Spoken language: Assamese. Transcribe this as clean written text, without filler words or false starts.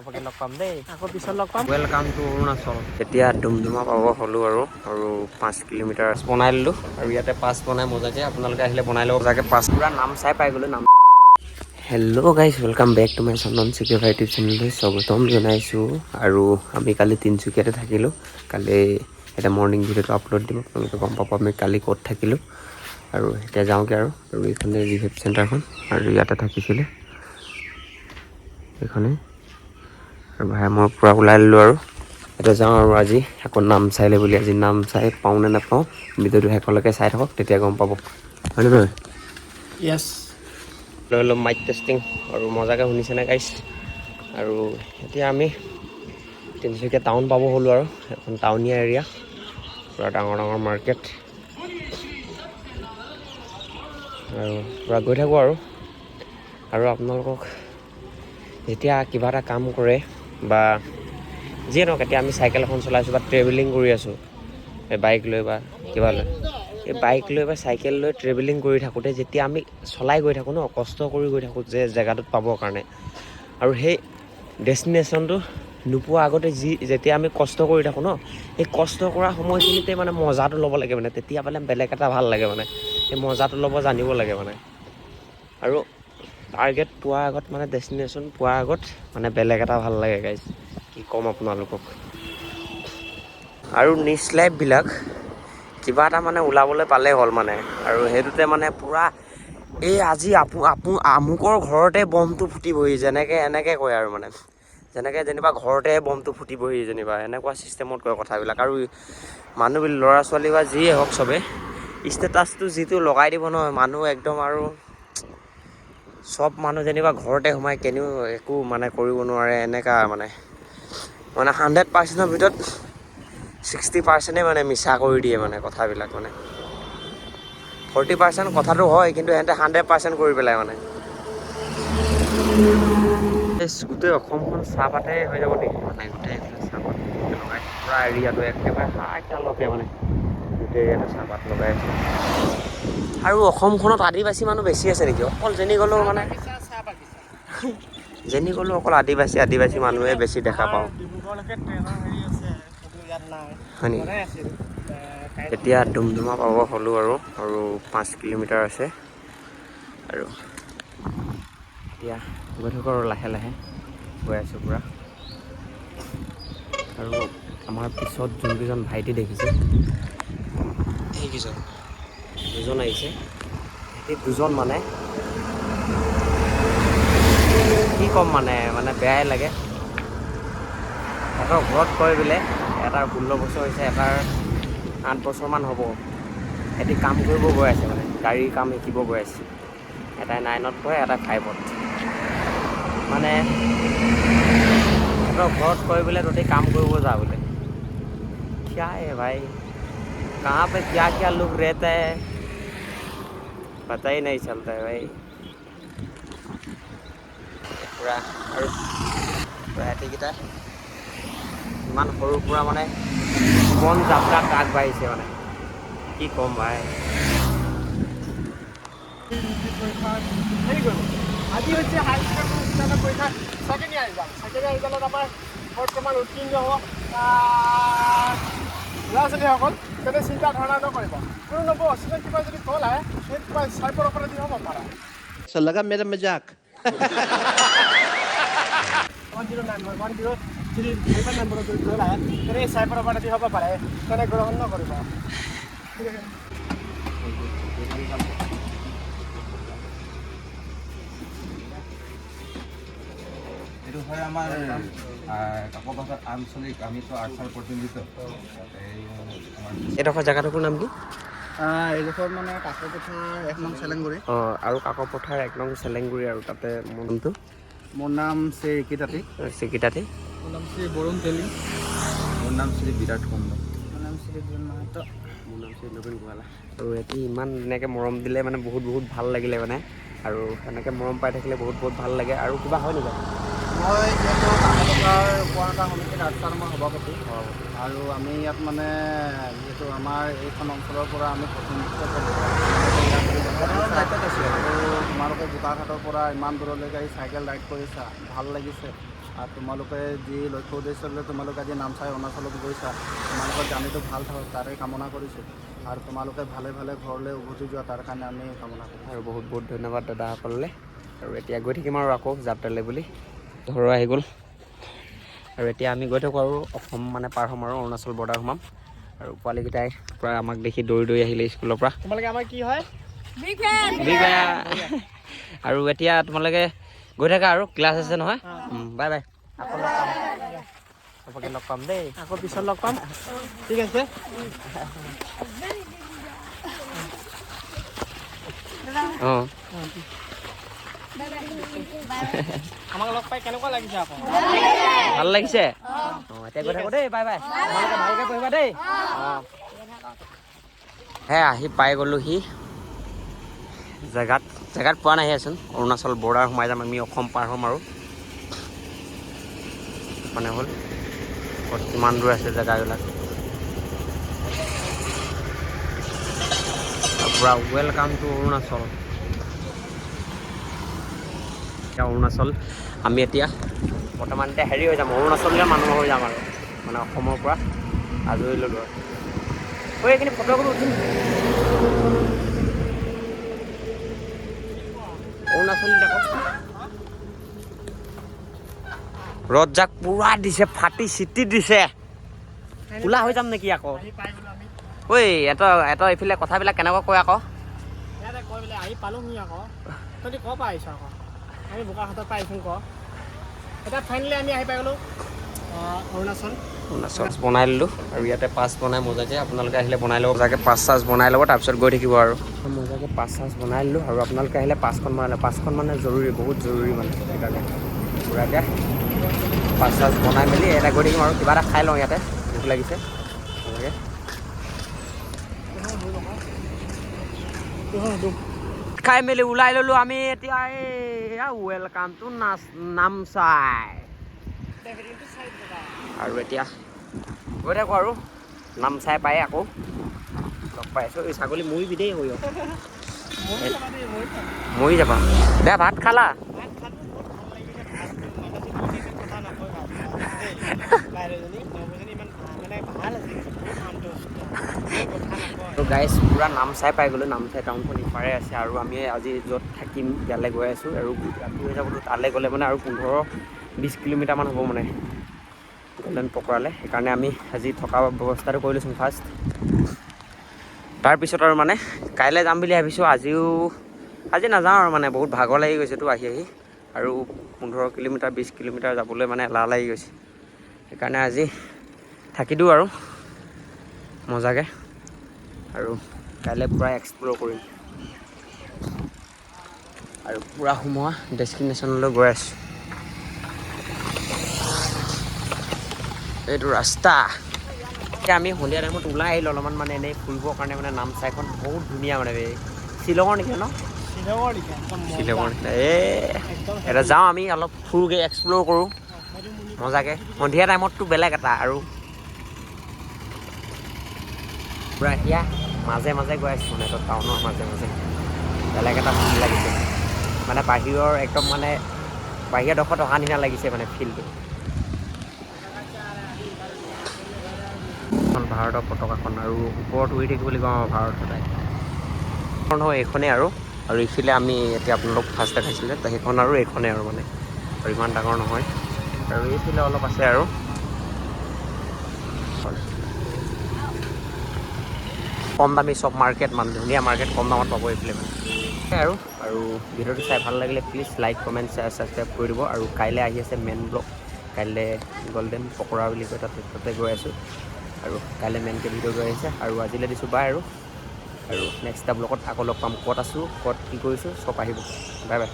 লগ পাম দেই, আকৌ পিছত লগ পাম। Welcome to Arunachal. এতিয়া ডুমডুমা পাব হ'লোঁ আৰু 5 কিলোমিটাৰ বনাই ল'লোঁ আৰু ইয়াতে পাছ বনাই মজাকে আপোনালোকে আহিলে বনাই ল'ব মজাকে পাছ পুৰা নাম চাই পাই গ'লোঁ নাম। Hello' guys, welcome back to my Chandan চিকিউৰ ইউটিউব চেনেললৈ স্বাগতম জনাইছোঁ। আৰু আমি কালি তিনিচুকীয়াতে থাকিলোঁ। কালি এটা মৰ্ণিং ভিডিঅ'টো আপলোড দিম, আপোনালোকে গম পাব আমি কালি ক'ত থাকিলোঁ। আৰু এতিয়া যাওঁগৈ আৰু এইখনে ৰিভেপ চেণ্টাৰখন আৰু ইয়াতে থাকিছিলে এইখনে। আৰু ভাই মই পূৰা ওলাই ল'লোঁ আৰু এতিয়া যাওঁ আৰু আজি আকৌ নাম চাইলে বুলি। আজি নাম চাই পাওঁ নে নাপাওঁ ভিডিঅ'টো শেষলৈকে চাই থাকক, তেতিয়া গম পাব হয়নে নহয়? য়েছ। লৈ ল'ম মাইক টেষ্টিং আৰু মজাকৈ শুনিছেনে গাইছ। আৰু এতিয়া আমি তিনিচুকীয়া টাউন পাব হ'লোঁ আৰু এখন টাউনীয়া এৰিয়া, পূৰা ডাঙৰ ডাঙৰ মাৰ্কেট আৰু পূৰা গৈ থাকোঁ আৰু আপোনালোকক যেতিয়া কিবা এটা কাম কৰে বা যিয়ে নহওক, এতিয়া আমি চাইকেল এখন চলাইছোঁ বা ট্ৰেভেলিং কৰি আছোঁ এই বাইক লৈ বা কিবা লৈ, এই বাইক লৈ বা চাইকেল লৈ ট্ৰেভেলিং কৰি থাকোঁতে যেতিয়া আমি চলাই গৈ থাকোঁ ন, কষ্ট কৰি গৈ থাকোঁ যে জেগাটোত পাবৰ কাৰণে, আৰু সেই ডেষ্টিনেশ্যনটো নোপোৱা আগতে যেতিয়া আমি কষ্ট কৰি থাকোঁ ন, সেই কষ্ট কৰা সময়খিনিতে মানে মজাটো ল'ব লাগে মানে, তেতিয়া মানে বেলেগ এটা ভাল লাগে মানে, সেই মজাটো ল'ব জানিব লাগে মানে। আৰু টাৰ্গেট পোৱাৰ আগত মানে ডেষ্টিনেশ্যন পোৱাৰ আগত মানে বেলেগ এটা ভাল লাগে গাইজ, কি ক'ম আপোনালোকক। আৰু নিউজ লাইভবিলাক কিবা এটা মানে ওলাবলৈ পালে হ'ল মানে, আৰু সেইটোতে মানে পূৰা এই আজি আমুকৰ ঘৰতে বমটো ফুটিবহি যেনেকৈ এনেকৈ কয় আৰু মানে, যেনেকৈ যেনিবা ঘৰতে বমটো ফুটিবহি যেনিবা এনেকুৱা ছিষ্টেমত কয় কথাবিলাক। আৰু মানুহবিলাক ল'ৰা ছোৱালী বা যিয়ে হওক চবে ষ্টেটাছটো যিটো লগাই দিব নহয়, মানুহ একদম আৰু চব মানুহ যেনিবা ঘৰতে সোমাই কেনিও একো মানে কৰিব নোৱাৰে এনেকুৱা মানে 100%ৰ ভিতৰত 60%ই মানে মিছা কৰি দিয়ে মানে কথাবিলাক মানে। 40% কথাটো হয়, কিন্তু সিহঁতে 100% কৰি পেলাই মানে। গোটেই অসমখন চাহপাতে হৈ যাব নেকি মানে, গোটেই চাহপাত লগাই পূৰা এৰিয়াটো একেবাৰে সাতটালৈকে মানে গোটেই ইয়াতে চাহপাত লগাই আছে। আৰু অসমখনত আদিবাসী মানুহ বেছি আছে নেকি? অকল যেনি গ'লেও মানে যেনি গ'লেও অকল আদিবাসী মানুহে বেছি দেখা পাওঁ। ডিব্ৰুগড়লৈকে ট্ৰেইনৰ হেৰি আছে, কিন্তু ইয়াত নাই। হয় নেকি? বনাই আছিল এতিয়া ডুমডুমা পাব হ'লোঁ আৰু 5 কিলোমিটাৰ আছে আৰু এতিয়া গৈ থাকোঁ আৰু লাহে লাহে গৈ আছোঁ পূৰা। আৰু আমাৰ পিছত যোনকেইজন ভাইটি দেখিছে সেইকেইজন দুজন আহিছে, সেই দুজন মানে কি ক'ম মানে বেয়াই লাগে। সিহঁতৰ ঘৰত কয় বোলে এটাৰ 16 বছৰ হৈছে, এটাৰ 8 বছৰমান হ'ব। সিহঁতি কাম কৰিব গৈ আছে মানে, গাড়ীৰ কাম শিকিব গৈ আছে। এটাই 9ত পঢ়ে, এটাই 5ত। মানে সিহঁতৰ ঘৰত কয় বোলে তহঁতি কাম কৰিব যা বোলে। क्या है भाई, कहाँ पे क्या क्या लोग रहता है पता ही नहीं चलता है भाई। পূৰা আৰু ৰাতিকেইটা ইমান সৰুৰ পৰা মানে জীৱন যাত্ৰাত আগবাঢ়িছে মানে, কি ক'ম ভাই। আজি হৈছে হাই ছেকেণ্ডেৰী পৰীক্ষা second year result. Second year ৰিজাল্টত আমাৰ বৰ্তমান উত্তীৰ্ণ হ'ব ল'ৰা ছোৱালীসকল। তেনে চিন্তা ধাৰণা নকৰিব, কোনো নম্বৰ অচিনাকি কিবা যদি কল আহে সেই কিবা চাইপৰ অপৰাধী হ'ব পাৰে। लगा मेरा मजाक। 109 যদি হেল্পলাইন নম্বৰত যদি কল আহে তেনে এই চাইপৰ অপৰাধী হ'ব পাৰে, তেনে গ্ৰহণ নকৰিব। ঠিক আছে। এইটো হয় আমাৰ কাকপথাৰ আঞ্চলিক, আমিতো আৰ্চাৰ প্ৰতিনিধিত্ব। এইডোখৰ জেগাটোৰ নাম কি? এইডোখৰ মানে কাকপথাৰ 1 নং চেলেংগুৰি। অঁ, আৰু কাকপথাৰ 1 নং চেলেংগুৰি। আৰু তাতে মোৰ নামটো? মোৰ নাম শ্ৰী ৰিকিতাতি। চিকিতাতে। মোৰ নাম শ্ৰী বৰুণ তেলী। মোৰ নাম শ্ৰী বিৰাট কুণ্ড। মোৰ নাম শ্ৰী জোন মাহাতো। মোৰ নাম শ্ৰী নবীন গোৱালা। আৰু এটি ইমান ধুনীয়াকৈ মৰম দিলে মানে বহুত ভাল লাগিলে মানে, আৰু এনেকৈ মৰম পাই থাকিলে বহুত ভাল লাগে। আৰু কিবা হয় নেকি? মই যিহেতু কাকপথাৰ উপনেতা সমিতিৰ আৰ্চাৰ মই সভাপতি, আৰু আমি ইয়াত মানে যিহেতু আমাৰ এইখন অঞ্চলৰ পৰা আমি প্ৰতিনিধিত্ব কৰোঁ, আৰু তোমালোকে বোকাঘাটৰ পৰা ইমান দূৰলৈকে আহি চাইকেল ৰাইড কৰিছা, ভাল লাগিছে। আৰু তোমালোকে যি লক্ষ্য উদ্দেশ্য লৈ তোমালোকে আজি নামচাই অৰুণাচলত গৈছা, তোমালোকৰ জাৰ্ণিটো ভাল থাকক তাৰে কামনা কৰিছোঁ। আৰু তোমালোকে ভালে ভালে ঘৰলৈ উভতি যোৱা তাৰ কাৰণে আমি কামনা কৰিছোঁ। আৰু বহুত বহুত ধন্যবাদ দাদাসকললৈ। আৰু এতিয়া গৈ থাকিম আৰু আকৌ যাত্ৰালৈ বুলি ঘৰৰ আহি গ'ল। আৰু এতিয়া আমি গৈ থাকোঁ আৰু অসম মানে পাৰ হ'ম আৰু অৰুণাচল বৰ্ডাৰ সোমাম। আৰু পোৱালীকেইটাই প্ৰায় আমাক দেখি দৌৰি দৌৰি আহিলে স্কুলৰ পৰা। তোমালোকে আমাৰ কি হয়? আৰু এতিয়া তোমালোকে গৈ থাকা আৰু ক্লাছ আছে নহয়। বাই বাই, আকৌ লগ পাম দেই। আকৌ পিছত লগ পাম, ঠিক আছে। অঁ আমাক লগ পাই কেনেকুৱা লাগিছে আকৌ? ভাল লাগিছে। অঁ এতিয়া গৈ থাকোঁ দেই, বাই বাই। তোমালোকে ভালকৈ পঢ়িবা দেই। অঁ আহি পাই গ'লোহি জেগাত পোৱা নাহিচোন। অৰুণাচল বৰ্ডাৰ সোমাই যাম আমি, অসম পাৰ হ'ম আৰু মানে হ'ল ক'ত কিমান দূৰ আছে জেগাবিলাক। পূৰা ৱেলকাম টু অৰুণাচল। এতিয়া অৰুণাচল আমি এতিয়া বৰ্তমান এতিয়া হেৰি হৈ যাম, অৰুণাচললৈ মানুহ হৈ যাম আৰু মানে অসমৰ পৰা আজৰি ল'লোঁ আৰু। ঐ এইখিনি ফটো একপি উঠিম। অৰুণাচল দেখক, ৰ'দজাক পুৰা দিছে, ফাটি চিটি দিছে। কোলা হৈ যাম নেকি আকৌ? আহি পাই গ'লো আমি। ঐ এটা এইফালে কথাবিলাক কেনেকুৱা কয় আকৌ? ইয়াতে কৈ বোলে আহি পালোহি আকৌ। তহঁতি ক'ৰ পৰা আহিছ আকৌ? আমি বোকাখাটৰ পৰা আহিছোঁ ক। এতিয়া ফাইনেলি আমি আহি পাই গ'লোঁ অৰুণাচল বনাই ল'লোঁ। আৰু ইয়াতে পাছ বনাই মজাকৈ আপোনালোকে আহিলে বনাই ল'ব, মজাকৈ পাছ চাছ বনাই ল'ব, তাৰপিছত গৈ থাকিব আৰু মজাকৈ পাছ চাছ বনাই ল'লোঁ। আৰু আপোনালোকে আহিলে পাছখন বনাই ল'ব, পাছখন মানে জৰুৰী, বহুত জৰুৰী মানে সেইকাৰণে পূৰাকৈ পাছ চাছ বনাই মেলি এটা গৈ থাকিম আৰু কিবা এটা খাই লওঁ ইয়াতে, ভোক লাগিছে এনেকৈ। খাই মেলি ওলাই ল'লোঁ আমি এতিয়া। Welcome to Namsai. আৰু এতিয়া গৈ থাকোঁ আৰু নামচাই পাই আকৌ লগ পাই আছোঁ। এই ছাগলী মৰিবি দেই, হৈ মৰি যাবা। দে ভাত খালা? তো গাইজ পূৰা নামচাই পাই গ'লোঁ। নামচাই টাউনখন ইপাৰে আছে আৰু আমি আজি য'ত থাকিম ইয়ালৈ গৈ আছোঁ। আৰু ৰাতি হৈ যাবতো, তালৈ গ'লে মানে আৰু 15-20 কিলোমিটাৰমান হ'ব মানে গ'ল্ডেন পকৰালৈ। সেইকাৰণে আমি আজি থকা ব্যৱস্থাটো কৰি লৈছোঁ ফাৰ্ষ্ট। তাৰপিছত আৰু মানে কাইলৈ যাম বুলি ভাবিছোঁ। আজি নাযাওঁ আৰু মানে বহুত ভাগৰ লাগি গৈছেতো আহি আৰু 15-20 কিলোমিটাৰ যাবলৈ মানে এলাহ লাগি গৈছে। সেইকাৰণে আজি থাকি দিওঁ আৰু মজাকৈ, আৰু কাইলৈ পূৰা এক্সপ্ল'ৰ কৰিম আৰু পূৰা সোমোৱা ডেষ্টিনেশ্যনলৈ গৈ আছোঁ। এইটো ৰাস্তা। এতিয়া আমি সন্ধিয়া টাইমত ওলাই আহিলোঁ অলপমান মানে এনেই ফুৰিবৰ কাৰণে। মানে নামচাইখন বহুত ধুনীয়া মানে শ্বিলঙৰ নিচিনা ন? শ্বিলঙৰ নিচিনা শ্বিলঙৰ নিচিনা। এটা যাওঁ আমি অলপ ফুৰোঁগৈ, এক্সপ্ল'ৰ কৰোঁ মজাকৈ। সন্ধিয়া টাইমততো বেলেগ এটা আৰু পূৰা এতিয়া মাজে মাজে গৈ আছোঁ মানে টাউনৰ মাজে মাজে, বেলেগ এটা ফিল লাগিছে মানে বাহিৰৰ একদম মানে বাহিৰৰ ডোখৰত অহা নিচিনা লাগিছে মানে ফিলটো। ভাৰতৰ পতাকাখন আৰু ওপৰত উৰি থাকিব লাগিব আমাৰ ভাৰততে হয় এইখনেই আৰু এইফালে আমি এতিয়া আপোনালোক ফাৰ্ষ্ট দেখাইছিলে সেইখন আৰু এইখনেই আৰু মানে আৰু ইমান ডাঙৰ নহয়। আৰু এইফালে অলপ আছে আৰু কম দামী চব মাৰ্কেট, মানে ধুনীয়া মাৰ্কেট, কম দামত পাব এইফালে মানে আৰু ভিডিঅ'টো চাই ভাল লাগিলে please like, comment, share, subscribe কৰি দিব। আৰু কাইলৈ আহি আছে মেইন ব্লগ। কাইলৈ গ'ল্ডেন পকৰা বুলি কয় তাতে গৈ আছোঁ। আৰু কাইলৈ মেইনকৈ ভিডিঅ' গৈ আহিছে। আৰু আজিলৈ দিছোঁ বাই আৰু নেক্সট এটা ব্লগত আকৌ লগ পাম। ক'ত আছোঁ, ক'ত কি কৰিছোঁ, চব আহিব। Bye bye.